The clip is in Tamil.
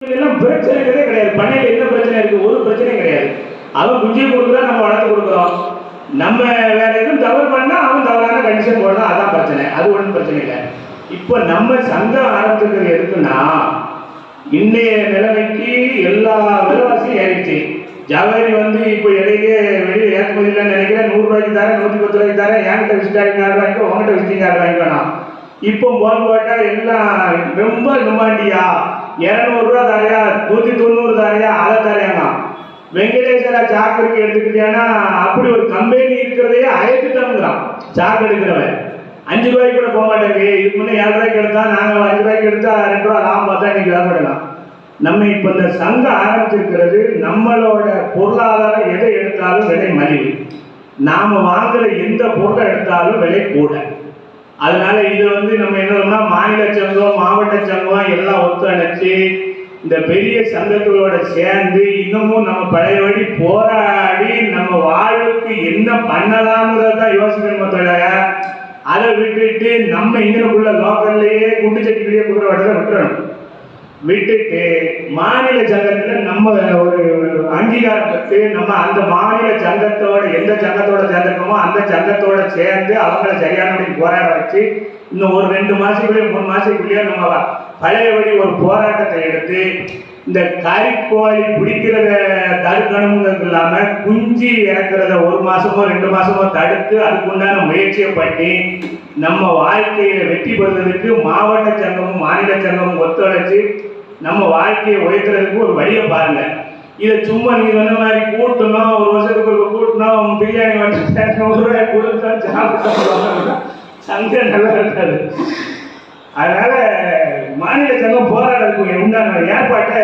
எல்லாம் பிரச்சனைகளே கிடையாது. பண்ணையில் என்ன பிரச்சனை இருக்கு? ஒரு பிரச்சனையும் கிடையாது. அவன் குஞ்சு கொடுக்குறா, நம்ம வளர்த்து கொடுக்குறோம். நம்ம வேற எதுவும் தவறு பண்ணா அவன் தவறான கண்டிஷன் போடலாம், அதான் பிரச்சனை. அது ஒன்றும் பிரச்சனை இல்லை. இப்போ நம்ம சங்கம் ஆரம்பிச்சிருக்கிறது எதுக்குன்னா, இன்றைய நிலைமைக்கு எல்லா விலைவாசியும் ஏறிடுச்சு. ஜவஹரி இப்போ இடையே வெளியே ஏற்றுமதி இல்லைன்னு நினைக்கிறேன். 100 ரூபாய்க்கு தரேன், 110 ரூபாய்க்கு தரேன், என்கிட்ட விசிட்டாரிங் கார்டு வாங்கிக்கோ, உங்ககிட்ட விசிட்டிங் கார்டு வாங்கிக்கணும். இப்போ போட்டா எல்லாம் ரொம்ப டிமாண்டியா, 200 ரூபா தரையா, 190 தரையா, அதை தரையாங்க. வெங்கடேஸ்வரா சாக்கு எடுத்துக்கிட்டேன்னா அப்படி ஒரு கம்பெனி இருக்கிறதையே அழைத்துட்டோங்கிறான். சாக்கு எடுக்கிறவன் 5 ரூபாய்க்கு கூட போக மாட்டேங்குது. இதுக்கு முன்னே 7 ரூபாய்க்கு எடுத்தா, நாங்கள் 5 ரூபாய்க்கு எடுத்தா 2 ரூபா லாபம் பார்த்தா இன்னைக்கு விளம்படலாம். நம்ம இப்போ இந்த சங்கம் ஆரம்பிச்சிருக்கிறது, நம்மளோட பொருளாதாரம் எதை எடுத்தாலும் விலை மலிவு, நாம் வாங்குற எந்த பொருளை எடுத்தாலும் விலை கூட. அதனால இது நம்ம என்னன்னா, மாநில சங்கம், மாவட்ட சங்கம் எல்லாம் ஒத்துழைச்சு இந்த பெரிய சங்கங்களோட சேர்ந்து இன்னமும் நம்ம பழையபடி போராடி நம்ம வாழ்வுக்கு என்ன பண்ணலாம்ங்கிறதான் யோசிக்கணும். அதை விட்டுட்டு நம்ம இங்கனுக்குள்ள லோக்கல்லையே குண்டு சட்டிலேயே குதிரை வட்டத்தை விட்டுறணும். விட்டுட்டு மாநில சங்கத்தில் நம்ம ஒரு அங்கீகாரம் பெற்று நம்ம அந்த மாநில சங்கத்தோட எந்த சங்கத்தோட சேர்ந்துக்கோமோ அந்த சங்கத்தோட சேர்ந்து அவங்கள சரியானபடி போராட வச்சு இன்னும் ஒரு 2 மாதத்துக்குள்ளேயே 3 மாதத்துக்குள்ளேயே நம்ம பழையபடி ஒரு போராட்டத்தை எடுத்து இந்த கறிக்கோழி பிடிக்கிறத தடுக்கணுங்கிறது இல்லாமல் குஞ்சு இறக்குறத 1 மாதமோ 2 மாதமோ தடுத்து அதுக்குண்டான முயற்சியை பண்ணி நம்ம வாழ்க்கையை வெற்றி பெறுவதற்கு மாவட்ட சங்கமும் மாநில சங்கமும் ஒத்துழைச்சு நம்ம வாழ்க்கையை உயர்த்துறதுக்கு ஒரு வழியை பாருங்க. இதை சும்மா நீங்க சொன்ன மாதிரி கூட்டணும், ஒரு வருஷத்துக்கு ஒரு கூட்டணும், பிரியாணி வந்து 100 ரூபாய் கொடுத்தா சாப்பிட்டு சங்கம் நல்லா இருக்காது. அதனால மாநில சங்கம் போராடுறதுக்கு உண்டான ஏற்பாட்டை